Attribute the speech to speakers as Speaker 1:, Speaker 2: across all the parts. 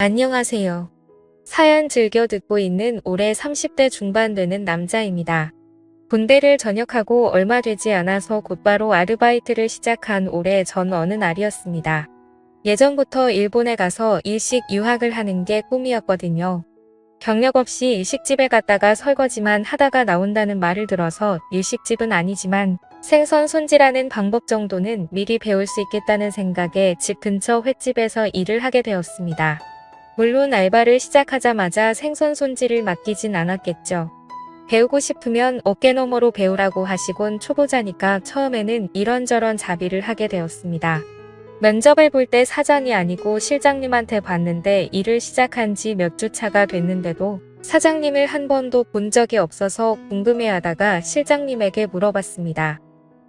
Speaker 1: 안녕하세요. 사연 즐겨 듣고 있는 올해 30대 중반 되는 남자입니다. 군대를 전역하고 얼마 되지 않아서 곧바로 아르바이트를 시작한 올해 전 어느 날이었습니다. 예전부터 일본에 가서 일식 유학을 하는 게 꿈이었거든요. 경력 없이 일식집에 갔다가 설거지만 하다가 나온다는 말을 들어서 일식집은 아니지만 생선 손질하는 방법 정도는 미리 배울 수 있겠다는 생각에 집 근처 횟집에서 일을 하게 되었습니다. 물론 알바를 시작하자마자 생선 손질을 맡기진 않았겠죠. 배우고 싶으면 어깨너머로 배우라고 하시곤 초보자니까 처음에는 이런저런 자비를 하게 되었습니다. 면접을 볼 때 사장이 아니고 실장님한테 봤는데 일을 시작한 지 몇 주 차가 됐는데도 사장님을 한 번도 본 적이 없어서 궁금해하다가 실장님에게 물어봤습니다.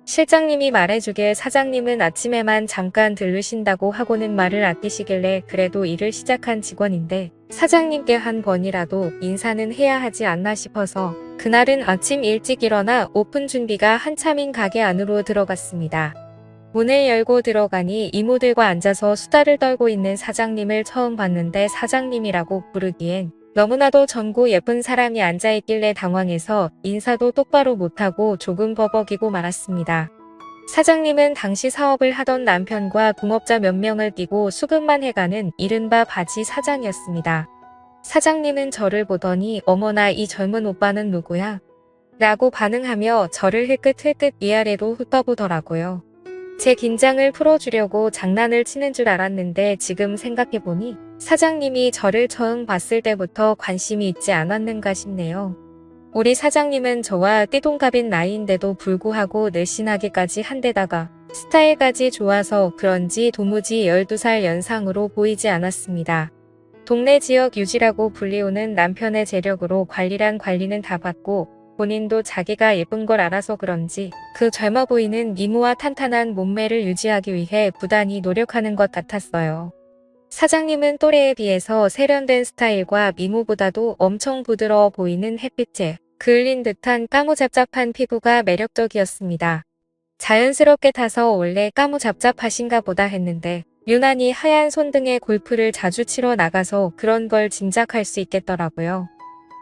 Speaker 1: 실장님이 말해주길 사장님은 아침에만 잠깐 들르신다고 하고는 말을 아끼시길래 그래도 일을 시작한 직원인데 사장님께 한 번이라도 인사는 해야 하지 않나 싶어서 그날은 아침 일찍 일어나 오픈 준비가 한참인 가게 안으로 들어갔습니다. 문을 열고 들어가니 이모들과 앉아서 수다를 떨고 있는 사장님을 처음 봤는데 사장님이라고 부르기엔 너무나도 젊고 예쁜 사람이 앉아있길래 당황해서 인사도 똑바로 못하고 조금 버벅이고 말았습니다. 사장님은 당시 사업을 하던 남편과 동업자 몇 명을 띄고 수급만 해가는 이른바 바지 사장이었습니다. 사장님은 저를 보더니 어머나 이 젊은 오빠는 누구야? 라고 반응하며 저를 힐끗힐끗 위아래로 훑어보더라고요. 제 긴장을 풀어주려고 장난을 치는 줄 알았는데 지금 생각해보니 사장님이 저를 처음 봤을 때부터 관심이 있지 않았는가 싶네요. 우리 사장님은 저와 띠동갑인 나이인데도 불구하고 늘씬하기까지 한데다가 스타일까지 좋아서 그런지 도무지 12살 연상으로 보이지 않았습니다. 동네 지역 유지라고 불리우는 남편의 재력으로 관리란 관리는 다 받고 본인도 자기가 예쁜 걸 알아서 그런지 그 젊어 보이는 미모와 탄탄한 몸매를 유지하기 위해 부단히 노력하는 것 같았어요. 사장님은 또래에 비해서 세련된 스타일과 미모보다도 엄청 부드러워 보이는 햇빛에 그을린 듯한 까무잡잡한 피부가 매력적이었습니다. 자연스럽게 타서 원래 까무잡잡하신가 보다 했는데 유난히 하얀 손등에 골프를 자주 치러 나가서 그런 걸 짐작할 수 있겠더라고요.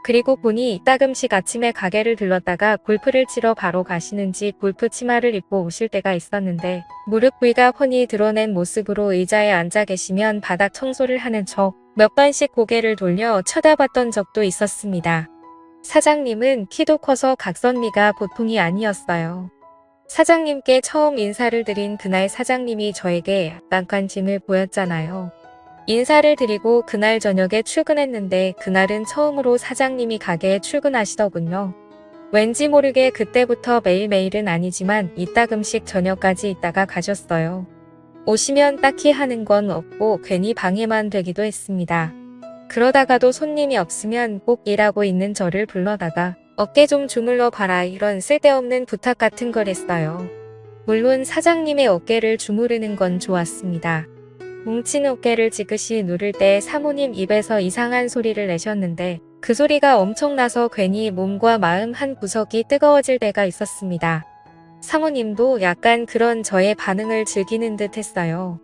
Speaker 1: 그리고 보니 따금씩 아침에 가게를 들렀다가 골프를 치러 바로 가시는지 골프 치마를 입고 오실 때가 있었는데 무릎 부위가 훤히 드러낸 모습으로 의자에 앉아 계시면 바닥 청소를 하는 척 몇 번씩 고개를 돌려 쳐다봤던 적도 있었습니다. 사장님은 키도 커서 각선미가 보통이 아니었어요. 사장님께 처음 인사를 드린 그날 사장님이 저에게 약간 관심을 보였잖아요. 인사를 드리고 그날 저녁에 출근했는데 그날은 처음으로 사장님이 가게에 출근하시더군요. 왠지 모르게 그때부터 매일매일은 아니지만 이따금씩 저녁까지 있다가 가셨어요. 오시면 딱히 하는 건 없고 괜히 방해만 되기도 했습니다. 그러다가도 손님이 없으면 꼭 일하고 있는 저를 불러다가 어깨 좀 주물러 봐라 이런 쓸데없는 부탁 같은 걸 했어요. 물론 사장님의 어깨를 주무르는 건 좋았습니다. 뭉친 어깨를 지그시 누를 때 사모님 입에서 이상한 소리를 내셨는데 그 소리가 엄청나서 괜히 몸과 마음 한 구석이 뜨거워질 때가 있었습니다. 사모님도 약간 그런 저의 반응을 즐기는 듯 했어요.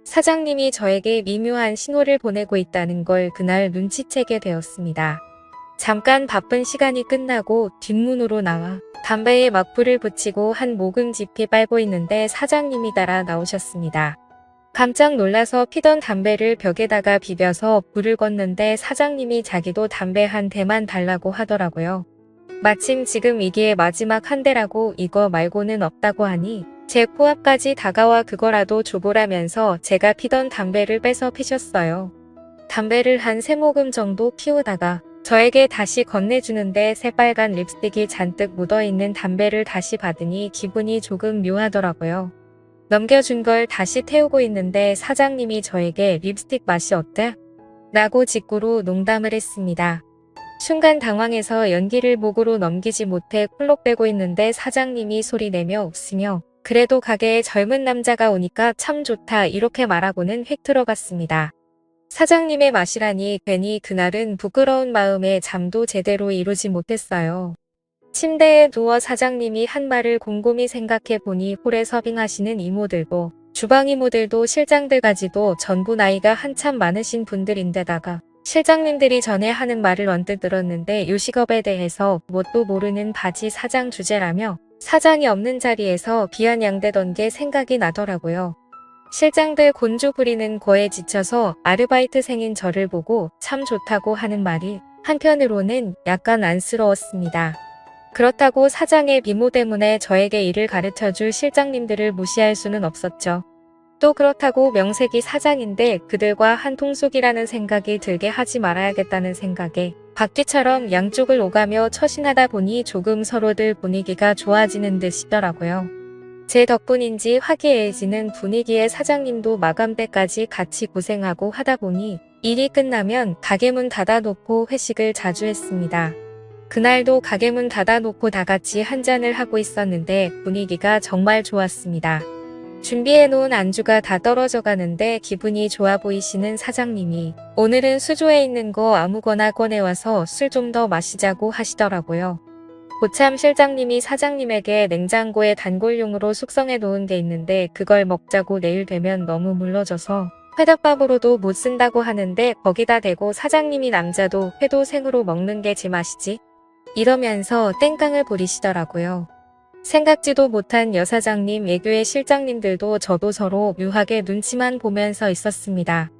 Speaker 1: 사장님이 저에게 미묘한 신호를 보내고 있다는 걸 그날 눈치채게 되었습니다. 잠깐 바쁜 시간이 끝나고 뒷문으로 나와 담배에 막불을 붙이고 한 모금 지피 빨고 있는데 사장님이 따라 나오셨습니다. 깜짝 놀라서 피던 담배를 벽에다가 비벼서 불을 껐는데 사장님이 자기도 담배 한 대만 달라고 하더라고요. 마침 지금 이게 마지막 한 대라고 이거 말고는 없다고 하니 제 코앞까지 다가와 그거라도 줘보라면서 제가 피던 담배를 빼서 피셨어요. 담배를 한 3모금 정도 피우다가 저에게 다시 건네주는데 새빨간 립스틱이 잔뜩 묻어있는 담배를 다시 받으니 기분이 조금 묘하더라고요. 넘겨준 걸 다시 태우고 있는데 사장님이 저에게 립스틱 맛이 어때? 라고 직구로 농담을 했습니다. 순간 당황해서 연기를 목으로 넘기지 못해 콜록대고 있는데 사장님이 소리내며 웃으며 그래도 가게에 젊은 남자가 오니까 참 좋다 이렇게 말하고는 휙 들어갔습니다. 사장님의 맛이라니 괜히 그날은 부끄러운 마음에 잠도 제대로 이루지 못했어요. 침대에 누워 사장님이 한 말을 곰곰이 생각해 보니 홀에 서빙하시는 이모들도 주방 이모들도 실장들까지도 전부 나이가 한참 많으신 분들인데다가 실장님들이 전에 하는 말을 언뜻 들었는데 요식업에 대해서 뭣도 모르는 바지 사장 주제라며 사장이 없는 자리에서 비아냥대던 게 생각이 나더라고요. 실장들 곤주 부리는 거에 지쳐서 아르바이트생인 저를 보고 참 좋다고 하는 말이 한편으로는 약간 안쓰러웠습니다. 그렇다고 사장의 미모 때문에 저에게 일을 가르쳐줄 실장님들을 무시할 수는 없었죠. 또 그렇다고 명색이 사장인데 그들과 한통속이라는 생각이 들게 하지 말아야겠다는 생각에 박쥐처럼 양쪽을 오가며 처신하다 보니 조금 서로들 분위기가 좋아지는 듯이더라고요. 제 덕분인지 화기애애지는 분위기에 사장님도 마감 때까지 같이 고생하고 하다 보니 일이 끝나면 가게 문 닫아놓고 회식을 자주 했습니다. 그날도 가게 문 닫아놓고 다 같이 한잔을 하고 있었는데 분위기가 정말 좋았습니다. 준비해놓은 안주가 다 떨어져 가는데 기분이 좋아 보이시는 사장님이 오늘은 수조에 있는 거 아무거나 꺼내와서 술 좀 더 마시자고 하시더라고요. 고참 실장님이 사장님에게 냉장고에 단골용으로 숙성해 놓은 게 있는데 그걸 먹자고 내일 되면 너무 물러져서 회덮밥으로도 못 쓴다고 하는데 거기다 대고 사장님이 남자도 회도 생으로 먹는 게 제맛이지? 이러면서 땡깡을 부리시더라고요. 생각지도 못한 여사장님 애교의 실장님들도 저도 서로 묘하게 눈치만 보면서 있었습니다.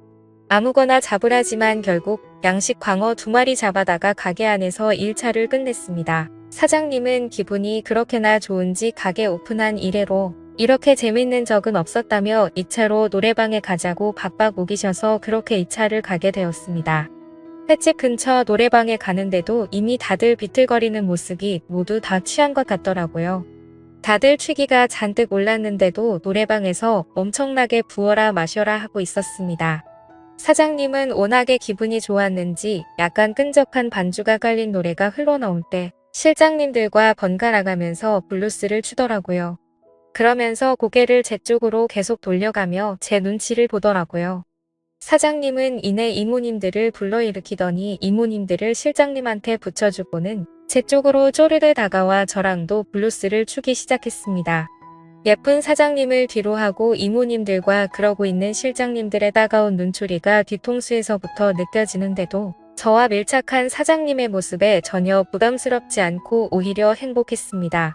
Speaker 1: 아무거나 잡으라지만 결국 양식 광어 2마리 잡아다가 가게 안에서 1차를 끝냈습니다. 사장님은 기분이 그렇게나 좋은지 가게 오픈한 이래로 이렇게 재밌는 적은 없었다며 2차로 노래방에 가자고 박박 우기셔서 그렇게 2차를 가게 되었습니다. 횟집 근처 노래방에 가는데도 이미 다들 비틀거리는 모습이 모두 다 취한 것 같더라고요. 다들 취기가 잔뜩 올랐는데도 노래방에서 엄청나게 부어라 마셔라 하고 있었습니다. 사장님은 워낙에 기분이 좋았는지 약간 끈적한 반주가 깔린 노래가 흘러나올 때 실장님들과 번갈아가면서 블루스를 추더라고요. 그러면서 고개를 제 쪽으로 계속 돌려가며 제 눈치를 보더라고요. 사장님은 이내 이모님들을 불러일으키더니 이모님들을 실장님한테 붙여주고는 제 쪽으로 쪼르르 다가와 저랑도 블루스를 추기 시작했습니다. 예쁜 사장님을 뒤로 하고 이모님들과 그러고 있는 실장님들의 따가운 눈초리가 뒤통수에서부터 느껴지는데도 저와 밀착한 사장님의 모습에 전혀 부담스럽지 않고 오히려 행복했습니다.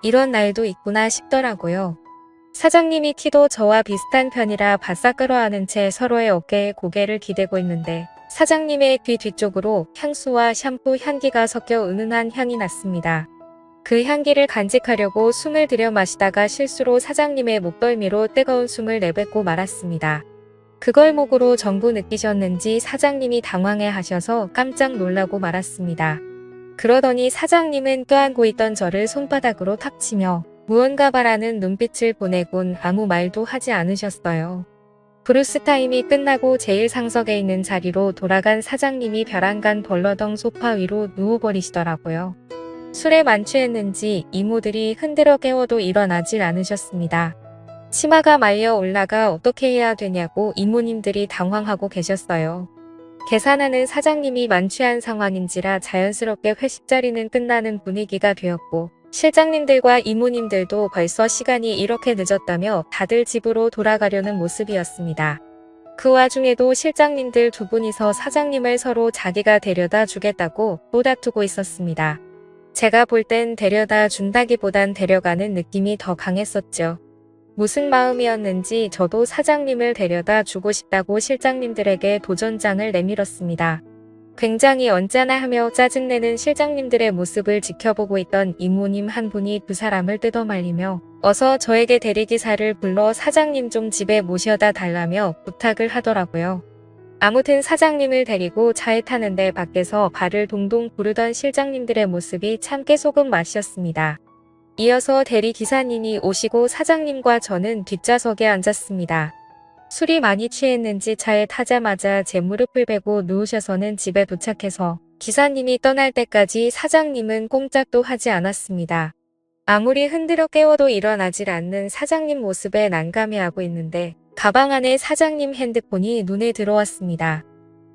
Speaker 1: 이런 날도 있구나 싶더라고요. 사장님이 키도 저와 비슷한 편이라 바싹 끌어안은 채 서로의 어깨에 고개를 기대고 있는데 사장님의 귀 뒤쪽으로 향수와 샴푸 향기가 섞여 은은한 향이 났습니다. 그 향기를 간직하려고 숨을 들여 마시다가 실수로 사장님의 목덜미로 뜨거운 숨을 내뱉고 말았습니다. 그걸 목으로 전부 느끼셨는지 사장님이 당황해 하셔서 깜짝 놀라고 말았습니다. 그러더니 사장님은 껴안고 있던 저를 손바닥으로 탁 치며 무언가 바라는 눈빛을 보내곤 아무 말도 하지 않으셨어요. 브루스 타임이 끝나고 제일 상석에 있는 자리로 돌아간 사장님이 벼랑간 벌러덩 소파 위로 누워버리시더라고요. 술에 만취했는지 이모들이 흔들어 깨워도 일어나질 않으셨습니다. 치마가 말려 올라가 어떻게 해야 되냐고 이모님들이 당황하고 계셨어요. 계산하는 사장님이 만취한 상황인지라 자연스럽게 회식 자리는 끝나는 분위기가 되었고 실장님들과 이모님들도 벌써 시간이 이렇게 늦었다며 다들 집으로 돌아가려는 모습이었습니다. 그 와중에도 실장님들 2분이서 사장님을 서로 자기가 데려다 주겠다고 또 다투고 있었습니다. 제가 볼 땐 데려다 준다기보단 데려가는 느낌이 더 강했었죠. 무슨 마음이었는지 저도 사장님을 데려다 주고 싶다고 실장님들에게 도전장을 내밀었습니다. 굉장히 언짢아하며 짜증내는 실장님들의 모습을 지켜보고 있던 이모님 한 분이 2사람을 뜯어말리며 어서 저에게 대리기사를 불러 사장님 좀 집에 모셔다 달라며 부탁을 하더라고요. 아무튼 사장님을 데리고 차에 타는데 밖에서 발을 동동 구르던 실장님들의 모습이 참 깨소금 맛이었습니다. 이어서 대리기사님이 오시고 사장님과 저는 뒷좌석에 앉았습니다. 술이 많이 취했는지 차에 타자마자 제 무릎을 베고 누우셔서는 집에 도착해서 기사님이 떠날 때까지 사장님은 꼼짝도 하지 않았습니다. 아무리 흔들어 깨워도 일어나질 않는 사장님 모습에 난감해하고 있는데 가방 안에 사장님 핸드폰이 눈에 들어왔습니다.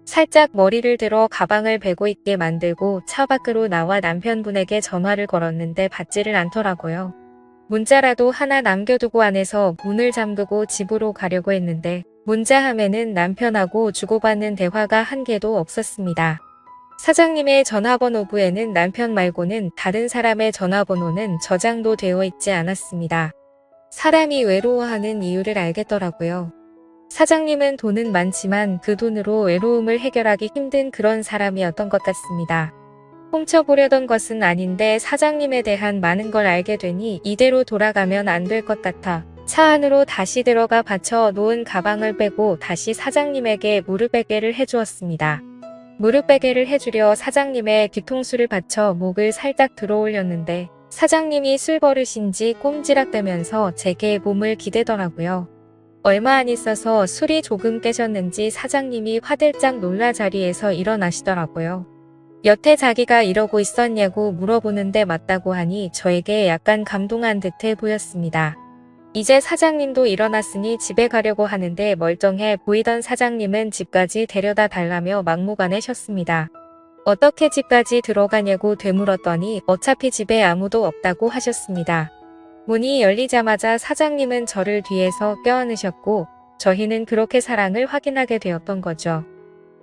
Speaker 1: 살짝 머리를 들어 가방을 베고 있게 만들고 차 밖으로 나와 남편분에게 전화를 걸었는데 받지를 않더라고요. 문자라도 하나 남겨두고 안에서 문을 잠그고 집으로 가려고 했는데 문자함에는 남편하고 주고받는 대화가 한 개도 없었습니다. 사장님의 전화번호부에는 남편 말고는 다른 사람의 전화번호는 저장도 되어 있지 않았습니다. 사람이 외로워하는 이유를 알겠더라고요. 사장님은 돈은 많지만 그 돈으로 외로움을 해결하기 힘든 그런 사람이었던 것 같습니다. 훔쳐보려던 것은 아닌데 사장님에 대한 많은 걸 알게 되니 이대로 돌아가면 안 될 것 같아 차 안으로 다시 들어가 받쳐 놓은 가방을 빼고 다시 사장님에게 무릎베개를 해주었습니다. 무릎베개를 해주려 사장님의 뒤통수를 받쳐 목을 살짝 들어 올렸는데 사장님이 술버릇인지 꼼지락대면서 제게 몸을 기대더라고요. 얼마 안 있어서 술이 조금 깨졌는지 사장님이 화들짝 놀라 자리에서 일어나시더라고요. 여태 자기가 이러고 있었냐고 물어보는데 맞다고 하니 저에게 약간 감동한 듯해 보였습니다. 이제 사장님도 일어났으니 집에 가려고 하는데 멀쩡해 보이던 사장님은 집까지 데려다 달라며 막무가내셨습니다. 어떻게 집까지 들어가냐고 되물었더니 어차피 집에 아무도 없다고 하셨습니다. 문이 열리자마자 사장님은 저를 뒤에서 껴안으셨고 저희는 그렇게 사랑을 확인하게 되었던 거죠.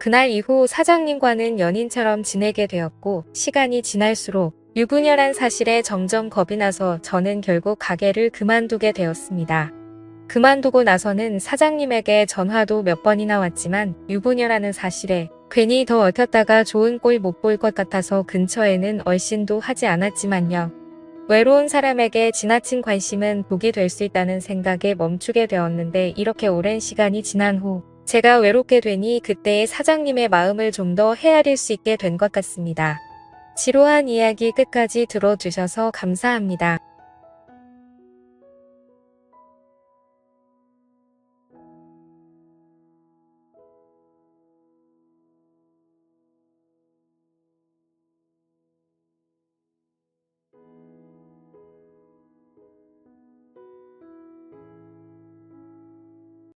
Speaker 1: 그날 이후 사장님과는 연인처럼 지내게 되었고 시간이 지날수록 유부녀란 사실에 점점 겁이 나서 저는 결국 가게를 그만두게 되었습니다. 그만두고 나서는 사장님에게 전화도 몇 번이나 왔지만 유부녀라는 사실에 괜히 더 얽혔다가 좋은 꼴 못 볼 것 같아서 근처에는 얼씬도 하지 않았지만요. 외로운 사람에게 지나친 관심은 독이 될 수 있다는 생각에 멈추게 되었는데 이렇게 오랜 시간이 지난 후 제가 외롭게 되니 그때의 사장님의 마음을 좀 더 헤아릴 수 있게 된 것 같습니다. 지루한 이야기 끝까지 들어주셔서 감사합니다.